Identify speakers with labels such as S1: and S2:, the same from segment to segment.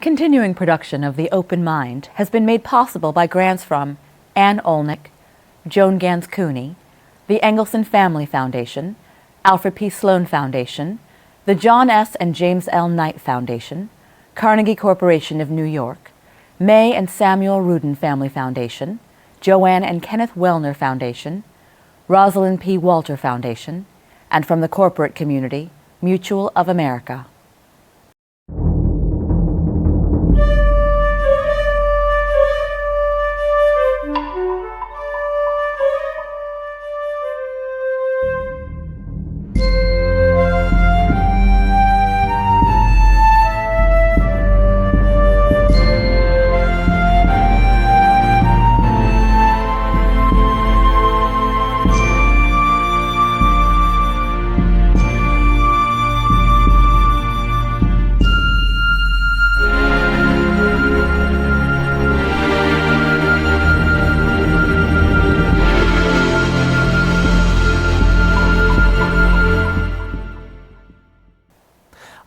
S1: continuing production of The Open Mind has been made possible by grants from Ann Olnick, Joan Gans Cooney, the Engelson Family Foundation, Alfred P. Sloan Foundation, the John S. and James L. Knight Foundation, Carnegie Corporation of New York, May and Samuel Rudin Family Foundation, Joanne and Kenneth Wellner Foundation, Rosalind P. Walter Foundation, and from the corporate community, Mutual of America.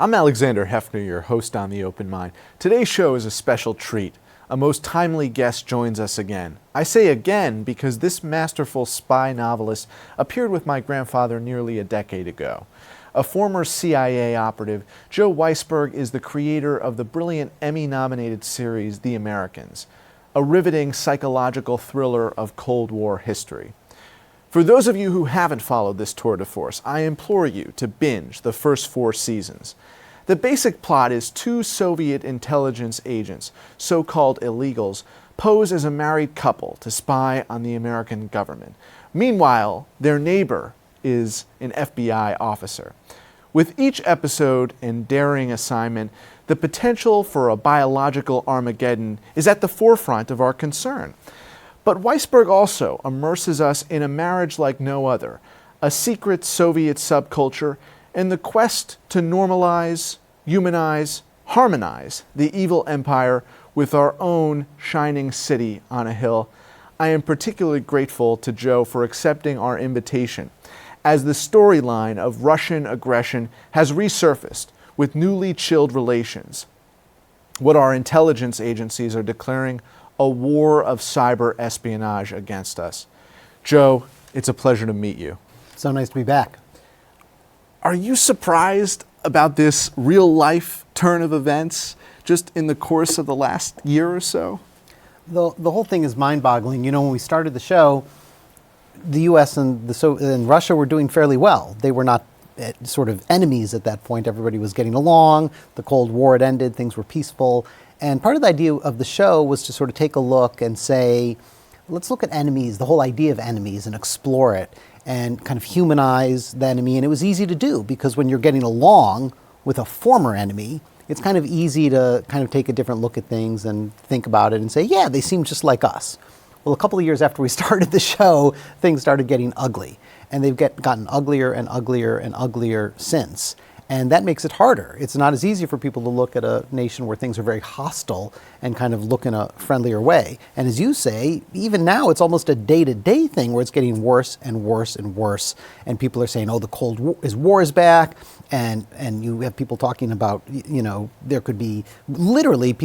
S2: I'm Alexander Heffner, your host on The Open Mind. Today's show is a special treat. A most timely guest joins us again. I say again because this masterful spy novelist appeared with my grandfather nearly a decade ago. A former CIA operative, Joe Weisberg is the creator of the brilliant Emmy-nominated series The Americans, a riveting psychological thriller of Cold War history. For those of you who haven't followed this tour de force, I implore you to binge the first 4 seasons. The basic plot is 2 Soviet intelligence agents, so-called illegals, pose as a married couple to spy on the American government. Meanwhile, their neighbor is an FBI officer. With each episode and daring assignment, the potential for a biological Armageddon is at the forefront of our concern. But Weisberg also immerses us in a marriage like no other, a secret Soviet subculture, and the quest to normalize, humanize, harmonize the evil empire with our own shining city on a hill. I am particularly grateful to Joe for accepting our invitation, as the storyline of Russian aggression has resurfaced with newly chilled relations. What our intelligence agencies are declaring a war of cyber espionage against us. Joe, it's a pleasure to meet you.
S3: So nice to be back.
S2: Are you surprised about this real-life turn of events just in the course of the last year or so?
S3: The whole thing is mind-boggling. You know, when we started the show, the U.S. and Russia were doing fairly well. They were not sort of enemies at that point. Everybody was getting along. The Cold War had ended. Things were peaceful. And part of the idea of the show was to sort of take a look and say, let's look at enemies, the whole idea of enemies, and explore it and kind of humanize the enemy. And it was easy to do because when you're getting along with a former enemy, it's kind of easy to kind of take a different look at things and think about it and say, yeah, they seem just like us. Well, a couple of years after we started the show, things started getting ugly. And they've gotten uglier and uglier and uglier since. And that makes it harder. It's not as easy for people to look at a nation where things are very hostile and kind of look in a friendlier way. And as you say, even now it's almost a day-to-day thing where it's getting worse and worse and worse. And people are saying, oh, the Cold War is back. And you have people talking about, you know, there could be literally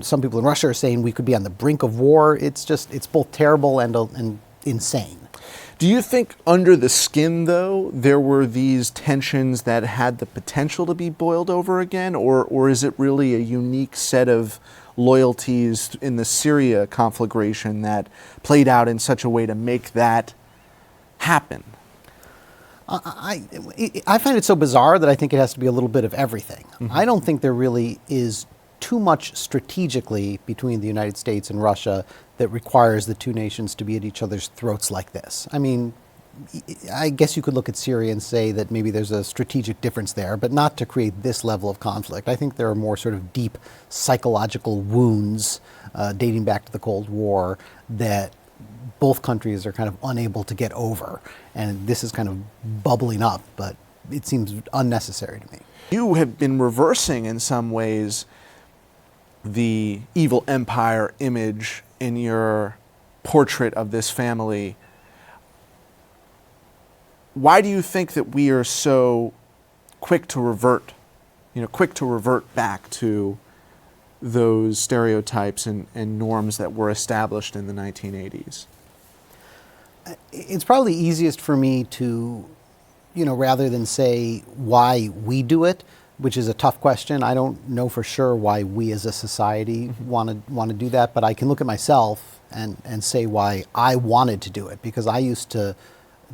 S3: some people in Russia are saying we could be on the brink of war. It's both terrible and insane.
S2: Do you think under the skin, though, there were these tensions that had the potential to be boiled over again? Or is it really a unique set of loyalties in the Syria conflagration that played out in such a way to make that happen?
S3: I find it so bizarre that I think it has to be a little bit of everything. Mm-hmm. I don't think there really is too much strategically between the United States and Russia that requires the two nations to be at each other's throats like this. I mean, I guess you could look at Syria and say that maybe there's a strategic difference there, but not to create this level of conflict. I think there are more sort of deep psychological wounds dating back to the Cold War that both countries are kind of unable to get over. And this is kind of bubbling up, but it seems unnecessary to me.
S2: You have been reversing in some ways the evil empire image in your portrait of this family. Why do you think that we are so quick to revert back to those stereotypes and norms that were established in the 1980s?
S3: It's probably easiest for me to, rather than say why we do it, which is a tough question. I don't know for sure why we as a society want to do that, but I can look at myself and say why I wanted to do it, because I used to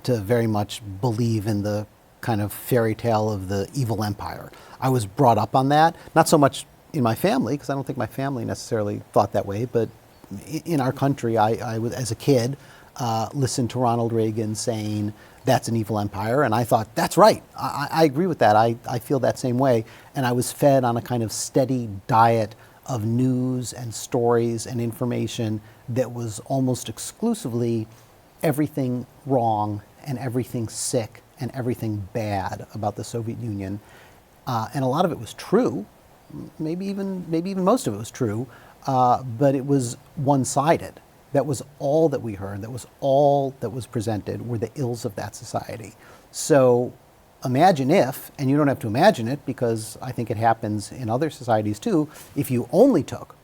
S3: very much believe in the kind of fairy tale of the evil empire. I was brought up on that, not so much in my family, because I don't think my family necessarily thought that way, but in our country, I was, as a kid, listened to Ronald Reagan saying, that's an evil empire, and I thought, that's right, I agree with that, I feel that same way, and I was fed on a kind of steady diet of news and stories and information that was almost exclusively everything wrong and everything sick and everything bad about the Soviet Union, and a lot of it was true, maybe even most of it was true, but it was one-sided. That was all that we heard. That was all that was presented were the ills of that society. So imagine if, and you don't have to imagine it because I think it happens in other societies too, if you only took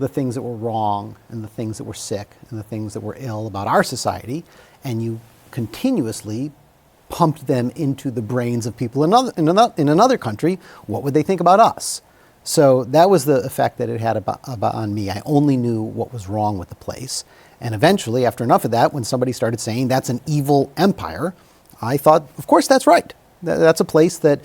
S3: the things that were wrong and the things that were sick and the things that were ill about our society, and you continuously pumped them into the brains of people in another country, what would they think about us? So that was the effect that it had on me. I only knew what was wrong with the place. And eventually, after enough of that, when somebody started saying that's an evil empire, I thought, of course, that's right. That's a place that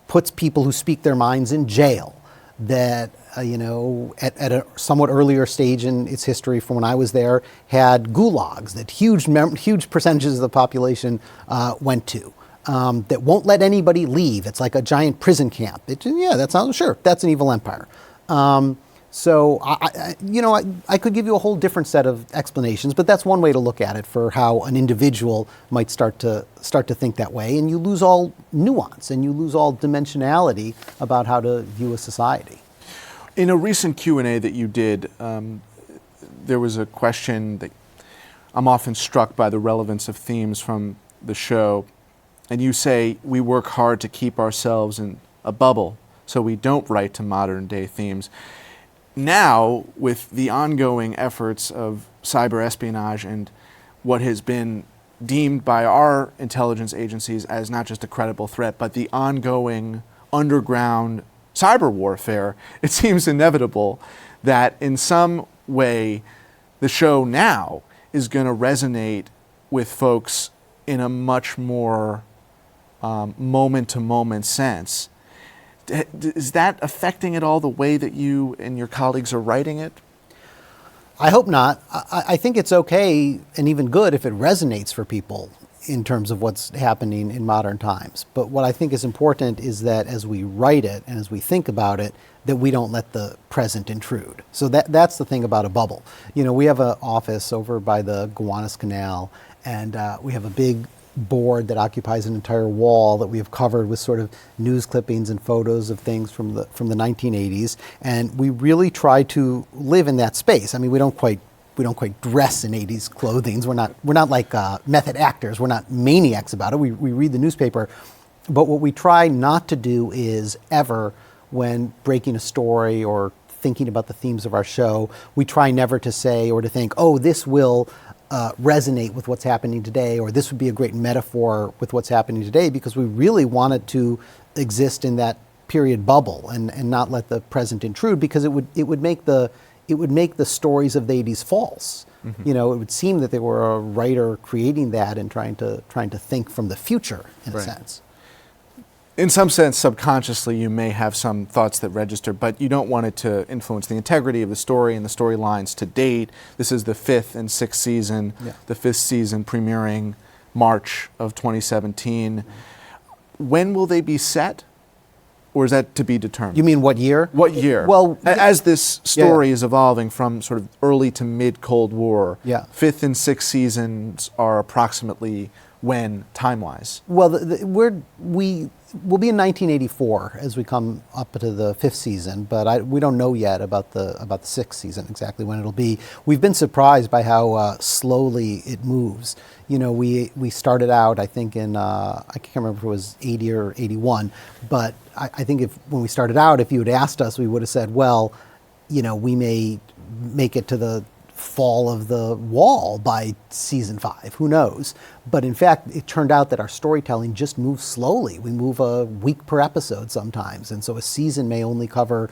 S3: puts people who speak their minds in jail, that, at a somewhat earlier stage in its history from when I was there, had gulags that huge percentages of the population went to. That won't let anybody leave. It's like a giant prison camp. That's an evil empire. So I could give you a whole different set of explanations, but that's one way to look at it for how an individual might start to think that way, and you lose all nuance and you lose all dimensionality about how to view a society.
S2: In a recent Q&A that you did, there was a question that I'm often struck by the relevance of themes from the show. And you say, we work hard to keep ourselves in a bubble so we don't write to modern day themes. Now, with the ongoing efforts of cyber espionage and what has been deemed by our intelligence agencies as not just a credible threat, but the ongoing underground cyber warfare, it seems inevitable that in some way the show now is going to resonate with folks in a much more moment-to-moment sense. Is that affecting at all the way that you and your colleagues are writing it?
S3: I hope not. I think it's okay and even good if it resonates for people in terms of what's happening in modern times. But what I think is important is that as we write it and as we think about it, that we don't let the present intrude. So that's the thing about a bubble. We have an office over by the Gowanus Canal, and we have a big board that occupies an entire wall that we have covered with sort of news clippings and photos of things from the 1980s, and we really try to live in that space. I mean, we don't quite dress in 80s clothing. We're not like method actors. We're not maniacs about it. We read the newspaper, but what we try not to do is ever, when breaking a story or thinking about the themes of our show, we try never to say or to think, oh, this will resonate with what's happening today, or this would be a great metaphor with what's happening today, because we really want it to exist in that period bubble and not let the present intrude, because it would make the stories of the 80s false. Mm-hmm. It would seem that they were a writer creating that and trying to think from the future in a sense.
S2: In some sense, subconsciously, you may have some thoughts that register, but you don't want it to influence the integrity of the story and the storylines to date. This is the 5th and 6th season, the 5th season premiering March of 2017. Mm-hmm. When will they be set? Or is that to be determined?
S3: You mean what year?
S2: What year?
S3: Well,
S2: as this story is evolving from sort of early to mid-Cold War, 5th and 6th seasons are approximately when, time-wise?
S3: Well, we'll be in 1984 as we come up to the 5th season, but we don't know yet about the 6th season exactly when it'll be. We've been surprised by how slowly it moves. We started out, I think, in I can't remember if it was 80 or 81, but I think when we started out, if you had asked us, we would have said, well, we may make it to the fall of the wall by season 5, who knows? But in fact, it turned out that our storytelling just moves slowly. We move a week per episode sometimes, and so a season may only cover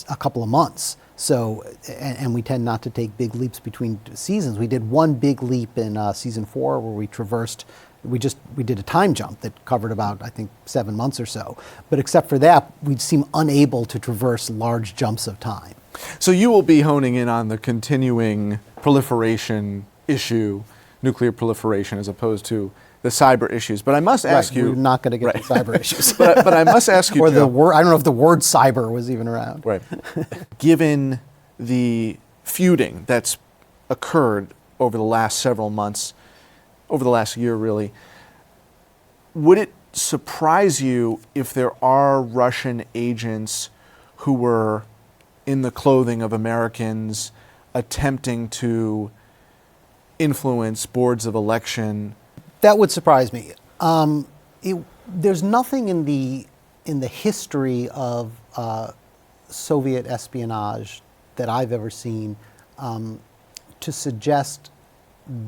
S3: a couple of months. So, and we tend not to take big leaps between seasons. We did one big leap in season 4 where we did a time jump that covered about, I think, 7 months or so. But except for that, we'd seem unable to traverse large jumps of time.
S2: So you will be honing in on the continuing proliferation issue, nuclear proliferation, as opposed to the cyber issues. But I must ask you...
S3: We're not going to get to cyber issues.
S2: but I must ask you,
S3: or
S2: Joe,
S3: I don't know if the word cyber was even around.
S2: Right. Given the feuding that's occurred over the last several months, over the last year really, would it surprise you if there are Russian agents who were in the clothing of Americans attempting to influence boards of election?
S3: That would surprise me. There's nothing in the history of Soviet espionage that I've ever seen to suggest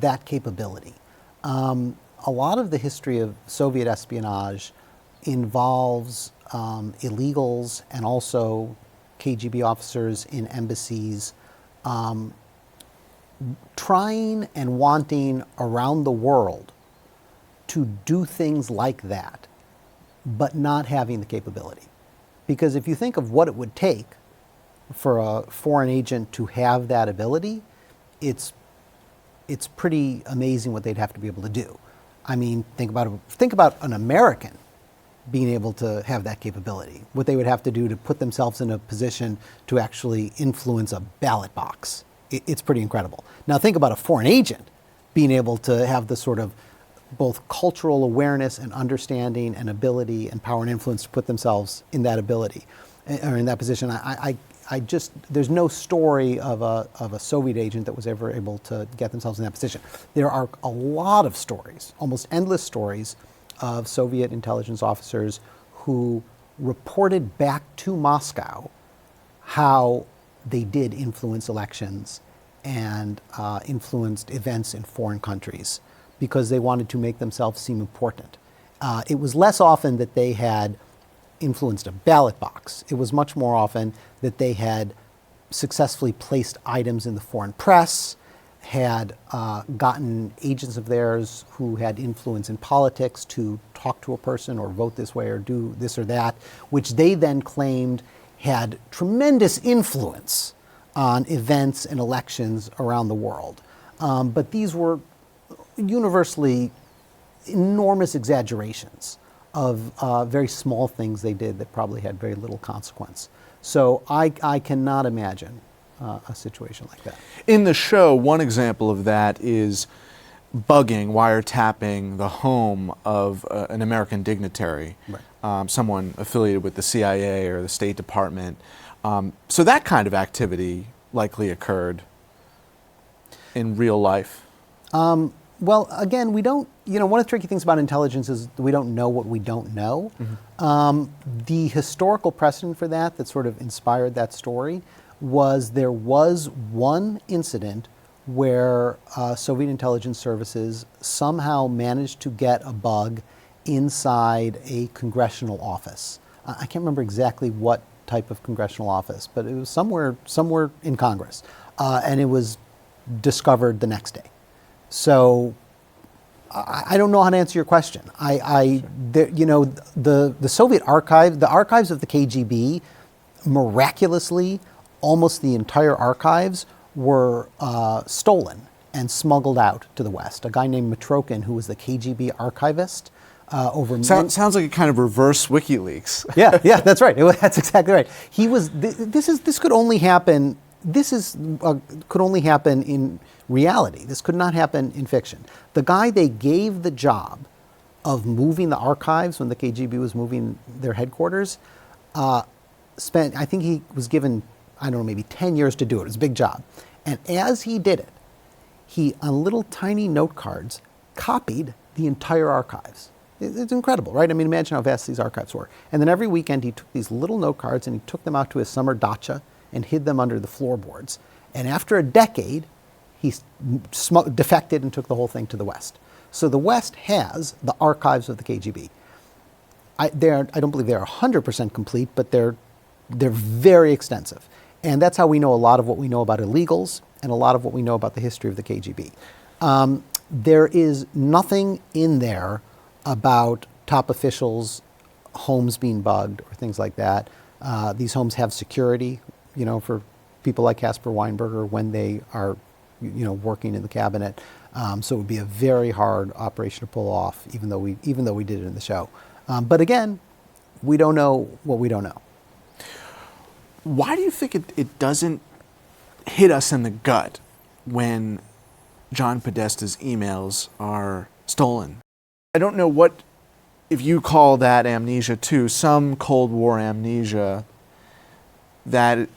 S3: that capability. A lot of the history of Soviet espionage involves illegals and also KGB officers in embassies trying and wanting around the world to do things like that, but not having the capability. Because if you think of what it would take for a foreign agent to have that ability, it's pretty amazing what they'd have to be able to do. I mean, think about an American being able to have that capability, what they would have to do to put themselves in a position to actually influence a ballot box. It's pretty incredible. Now think about a foreign agent being able to have the sort of both cultural awareness and understanding and ability and power and influence to put themselves in that ability, or in that position. There's no story of a Soviet agent that was ever able to get themselves in that position. There are a lot of stories, almost endless stories, of Soviet intelligence officers who reported back to Moscow how they did influence elections and influenced events in foreign countries because they wanted to make themselves seem important. It was less often that they had influenced a ballot box. It was much more often that they had successfully placed items in the foreign press, had gotten agents of theirs who had influence in politics to talk to a person or vote this way or do this or that, which they then claimed had tremendous influence on events and elections around the world. But these were universally enormous exaggerations of very small things they did that probably had very little consequence. So I cannot imagine a situation like that.
S2: In the show, one example of that is bugging, wiretapping the home of an American dignitary, right. Someone affiliated with the CIA or the State Department. So that kind of activity likely occurred in real life.
S3: Well, again, we don't, one of the tricky things about intelligence is we don't know what we don't know. Mm-hmm. The historical precedent for that sort of inspired that story was there was one incident where Soviet intelligence services somehow managed to get a bug inside a congressional office. I can't remember exactly what type of congressional office, but it was somewhere in Congress, and it was discovered the next day. So I don't know how to answer your question. The Soviet archive, the archives of the KGB, miraculously, almost the entire archives were stolen and smuggled out to the West. A guy named Mitrokin, who was the KGB archivist,
S2: sounds like a kind of reverse WikiLeaks.
S3: yeah, that's right. That's exactly right. He was. This could only happen. Could only happen in reality. This could not happen in fiction. The guy they gave the job of moving the archives when the KGB was moving their headquarters I think he was given, I don't know, maybe 10 years to do it. It was a big job. And as he did it, he, on little tiny note cards, copied the entire archives. It's incredible, right? I mean, imagine how vast these archives were. And then every weekend he took these little note cards and he took them out to his summer dacha and hid them under the floorboards. And after a decade, he defected and took the whole thing to the West. So the West has the archives of the KGB. I don't believe they're 100% complete, but they're very extensive. And that's how we know a lot of what we know about illegals and a lot of what we know about the history of the KGB. There is nothing in there about top officials' homes being bugged or things like that. These homes have security, for people like Caspar Weinberger when they are, working in the cabinet. So it would be a very hard operation to pull off, even though we did it in the show. But again, we don't know what we don't know.
S2: Why do you think it doesn't hit us in the gut when John Podesta's emails are stolen? I don't know if you call that amnesia too, some Cold War amnesia that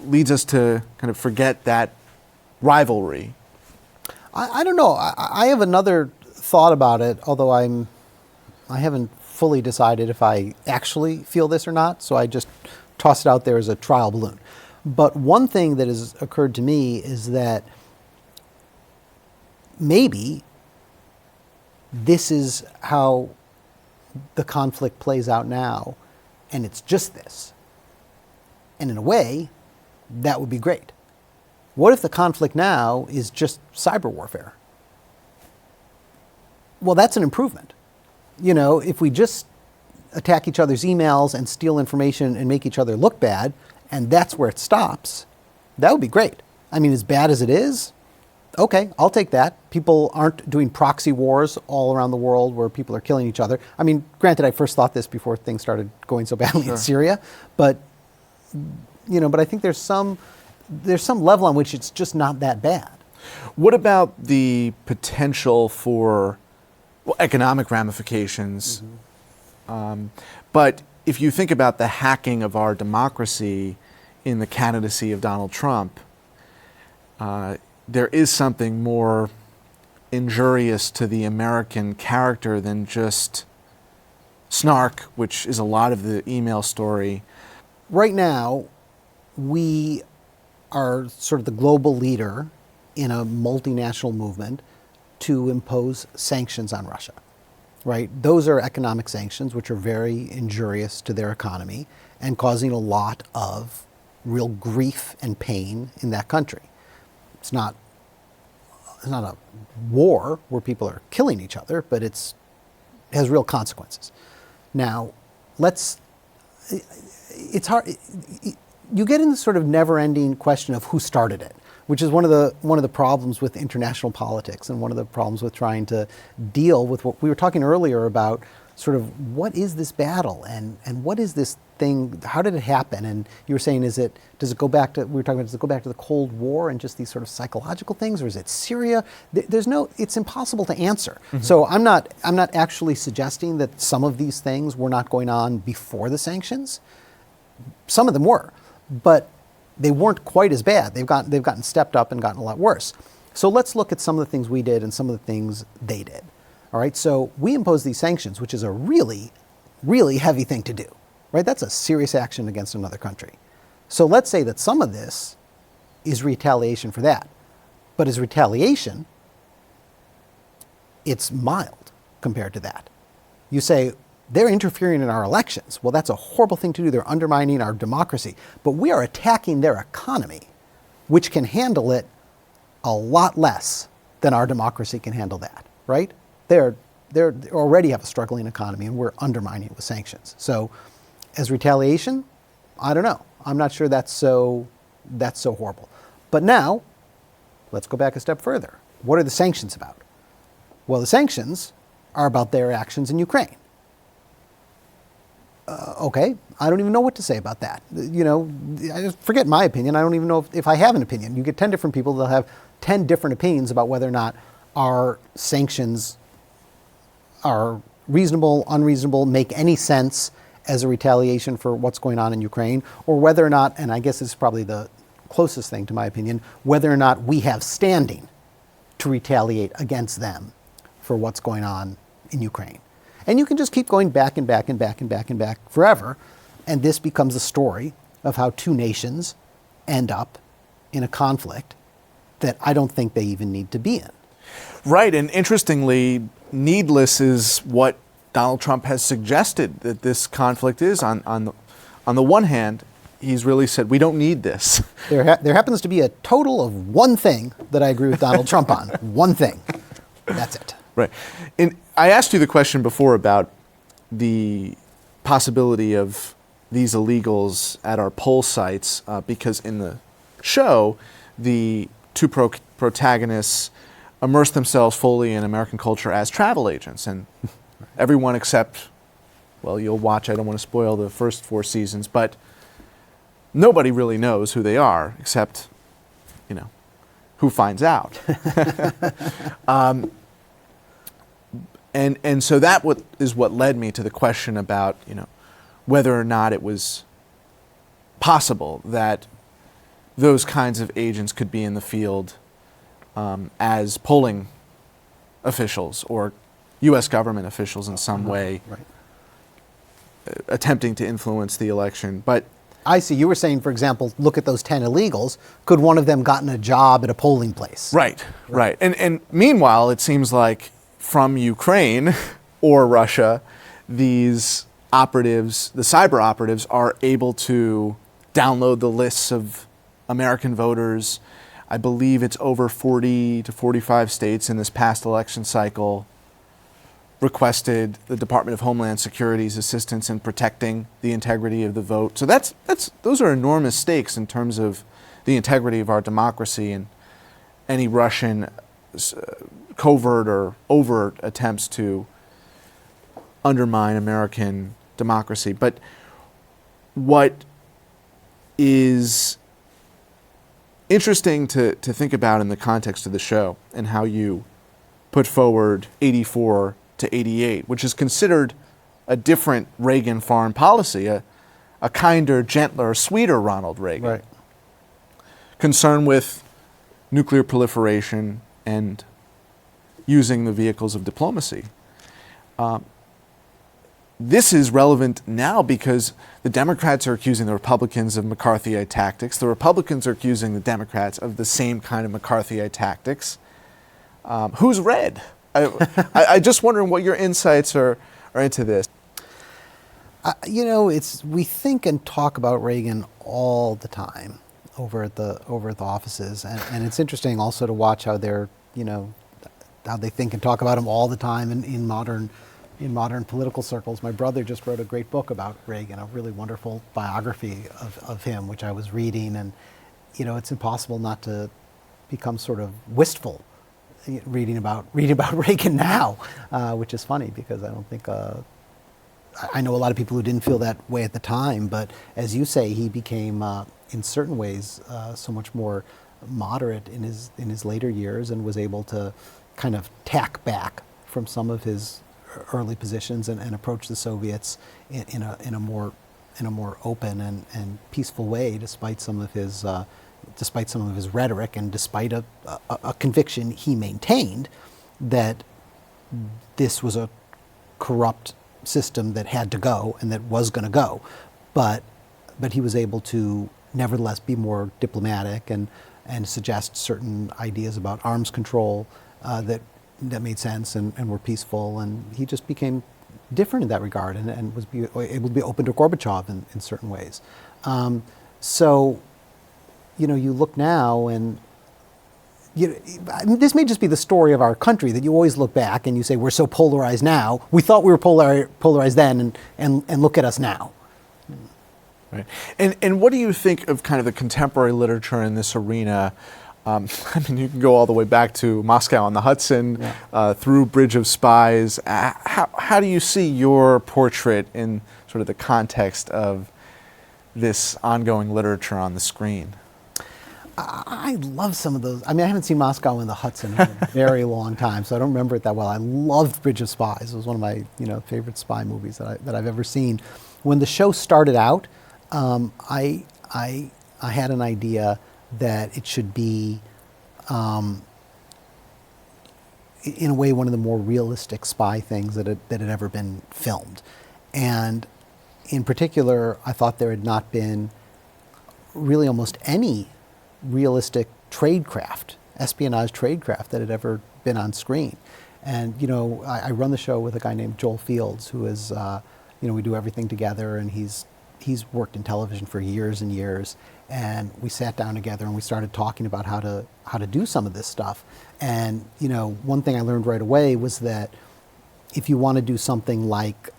S2: leads us to kind of forget that rivalry.
S3: I don't know. I have another thought about it, although I haven't fully decided if I actually feel this or not, so I just toss it out there as a trial balloon. But one thing that has occurred to me is that maybe this is how the conflict plays out now, and it's just this. And in a way, that would be great. What if the conflict now is just cyber warfare? Well, that's an improvement. If we just attack each other's emails and steal information and make each other look bad, and that's where it stops, that would be great. I mean, as bad as it is, okay, I'll take that. People aren't doing proxy wars all around the world where people are killing each other. I mean, granted, I first thought this before things started going so badly in Syria, but I think there's some level on which it's just not that bad.
S2: What about the potential for economic ramifications? But if you think about the hacking of our democracy in the candidacy of Donald Trump, there is something more injurious to the American character than just snark, which is a lot of the email story.
S3: Right now, we are sort of the global leader in a multinational movement to impose sanctions on Russia, right? Those are economic sanctions, which are very injurious to their economy and causing a lot of real grief and pain in that country. It's not a war where people are killing each other, but it has real consequences. Now, it's hard. You get in this sort of never-ending question of who started it, which is one of the problems with international politics and one of the problems with trying to deal with what we were talking earlier about, sort of what is this battle and what is this thing? How did it happen? And you were saying, does it go back to the Cold War and just these sort of psychological things, or is it Syria? It's impossible to answer. Mm-hmm. So I'm not actually suggesting that some of these things were not going on before the sanctions. Some of them were, but they weren't quite as bad. They've gotten stepped up and gotten a lot worse. So let's look at some of the things we did and some of the things they did. All right, so we imposed these sanctions, which is a really, really heavy thing to do, right? That's a serious action against another country. So let's say that some of this is retaliation for that. But as retaliation, it's mild compared to that. You say, they're interfering in our elections. Well, that's a horrible thing to do. They're undermining our democracy. But we are attacking their economy, which can handle it a lot less than our democracy can handle that, right? They already have a struggling economy, and we're undermining it with sanctions. So as retaliation, I don't know. I'm not sure that's so horrible. But now, let's go back a step further. What are the sanctions about? Well, the sanctions are about their actions in Ukraine. Okay, I don't even know what to say about that. I just forget my opinion. I don't even know if I have an opinion. You get 10 different people, they'll have 10 different opinions about whether or not our sanctions are reasonable, unreasonable, make any sense as a retaliation for what's going on in Ukraine, or whether or not, and I guess this is probably the closest thing to my opinion, whether or not we have standing to retaliate against them for what's going on in Ukraine. And you can just keep going back and back and back and back and back forever, and this becomes a story of how two nations end up in a conflict that I don't think they even need to be in.
S2: Right, and interestingly, needless is what Donald Trump has suggested that this conflict is. On the one hand, he's really said, we don't need this.
S3: There happens to be a total of one thing that I agree with Donald Trump on. One thing. That's it.
S2: Right. And I asked you the question before about the possibility of these illegals at our poll sites, because in the show, the two protagonists immerse themselves fully in American culture as travel agents. And everyone except, well, you'll watch, I don't want to spoil the first 4 seasons, but nobody really knows who they are except, who finds out. And so that is what led me to the question about, whether or not it was possible that those kinds of agents could be in the field as polling officials or U.S. government officials in some way,
S3: Right.
S2: Attempting to influence the election. But
S3: I see. You were saying, for example, look at those 10 illegals. Could one of them gotten a job at a polling place?
S2: right. And meanwhile, it seems like from Ukraine or Russia, these operatives, the cyber operatives, are able to download the lists of American voters. I believe it's over 40 to 45 states in this past election cycle requested the Department of Homeland Security's assistance in protecting the integrity of the vote. So those are enormous stakes in terms of the integrity of our democracy, and any Russian covert or overt attempts to undermine American democracy. But what is interesting to think about in the context of the show and how you put forward 84 to 88, which is considered a different Reagan foreign policy, a kinder, gentler, sweeter Ronald Reagan.
S3: Right.
S2: Concerned with nuclear proliferation and using the vehicles of diplomacy. This is relevant now because the Democrats are accusing the Republicans of McCarthyite tactics. The Republicans are accusing the Democrats of the same kind of McCarthyite tactics. Who's red? I just wondering what your insights are into this.
S3: We think and talk about Reagan all the time over at the offices, and it's interesting also to watch how they're, how they think and talk about him all the time in modern political circles. My brother just wrote a great book about Reagan, a really wonderful biography of him, which I was reading, and it's impossible not to become sort of wistful reading about Reagan now, which is funny because I don't think I know a lot of people who didn't feel that way at the time, but as you say, he became in certain ways so much more moderate in his later years, and was able to kind of tack back from some of his early positions and approach the Soviets in a more open and peaceful way, despite some of his rhetoric, and despite a conviction he maintained that this was a corrupt system that had to go and that was going to go, but he was able to nevertheless be more diplomatic and suggest certain ideas about arms control that made sense and were peaceful, and he just became different in that regard, and was able to be open to Gorbachev in certain ways. So, you look now, and this may just be the story of our country, that you always look back and you say, we're so polarized now. We thought we were polarized then, and look at us now.
S2: Right. And what do you think of kind of the contemporary literature in this arena? You can go all the way back to Moscow on the Hudson, through Bridge of Spies. How do you see your portrait in sort of the context of this ongoing literature on the screen?
S3: I love some of those. I haven't seen Moscow on the Hudson in a very long time, so I don't remember it that well. I loved Bridge of Spies. It was one of my favorite spy movies that I've ever seen. When the show started out, I had an idea that it should be, in a way, one of the more realistic spy things that had ever been filmed. And in particular, I thought there had not been really almost any realistic tradecraft, espionage tradecraft that had ever been on screen. And I run the show with a guy named Joel Fields, who is, we do everything together, and he's worked in television for years and years. And we sat down together and we started talking about how to do some of this stuff. And one thing I learned right away was that if you want to do something like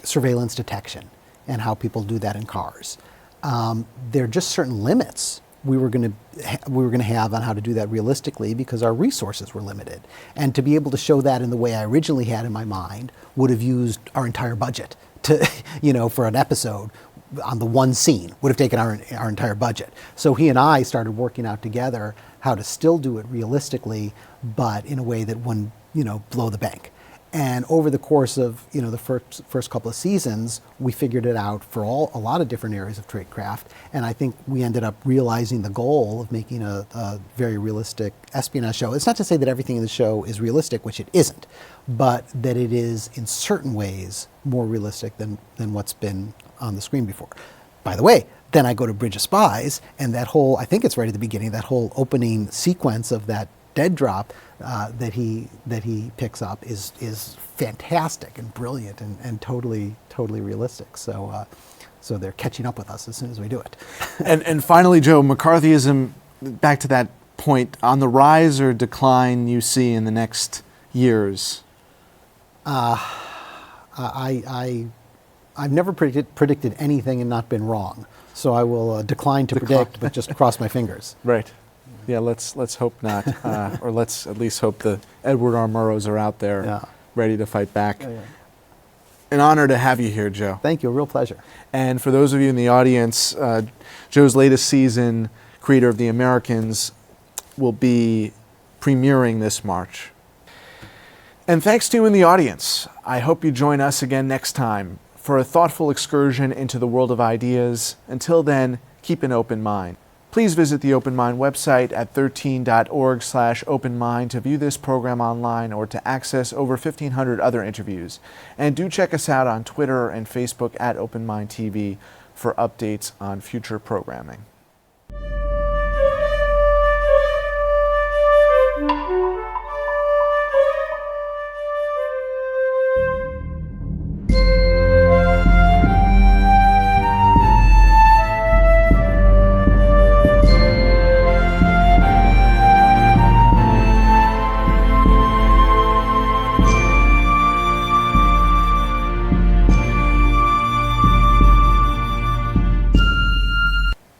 S3: surveillance detection and how people do that in cars, there are just certain limits we were going to have on how to do that realistically, because our resources were limited. And to be able to show that in the way I originally had in my mind would have used our entire budget to, for an episode on the one scene, would have taken our entire budget. So he and I started working out together how to still do it realistically, but in a way that wouldn't, blow the bank. And over the course of the first couple of seasons, we figured it out for a lot of different areas of tradecraft. And I think we ended up realizing the goal of making a very realistic espionage show. It's not to say that everything in the show is realistic, which it isn't, but that it is in certain ways more realistic than what's been on the screen before. By the way, then I go to Bridge of Spies, and that whole, I think it's right at the beginning, that whole opening sequence of that dead drop that he picks up is fantastic and brilliant and totally realistic. So they're catching up with us as soon as we do it.
S2: And finally, Joe, McCarthyism, back to that point, on the rise or decline you see in the next years?
S3: I've never predicted anything and not been wrong. So I will decline to predict, but just cross my fingers.
S2: Right. Yeah, let's hope not, or let's at least hope the Edward R. Murrows are out there ready to fight back.
S3: Yeah.
S2: An honor to have you here, Joe.
S3: Thank you, a real pleasure.
S2: And for those of you in the audience, Joe's latest season, Creator of the Americans, will be premiering this March. And thanks to you in the audience. I hope you join us again next time for a thoughtful excursion into the world of ideas. Until then, keep an open mind. Please visit the Open Mind website at 13.org/openmind to view this program online or to access over 1,500 other interviews. And do check us out on Twitter and Facebook at Open Mind TV for updates on future programming.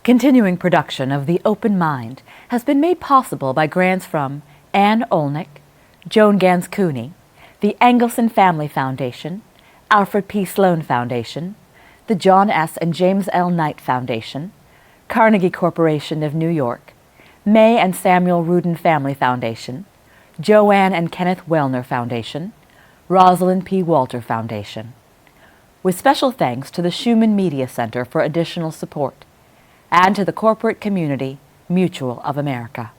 S1: Continuing production of The Open Mind has been made possible by grants from Anne Olnick, Joan Gans Cooney, the Engelson Family Foundation, Alfred P. Sloan Foundation, the John S. and James L. Knight Foundation, Carnegie Corporation of New York, May and Samuel Rudin Family Foundation, Joanne and Kenneth Wellner Foundation, Rosalind P. Walter Foundation. With special thanks to the Schumann Media Center for additional support, and to the corporate community, Mutual of America.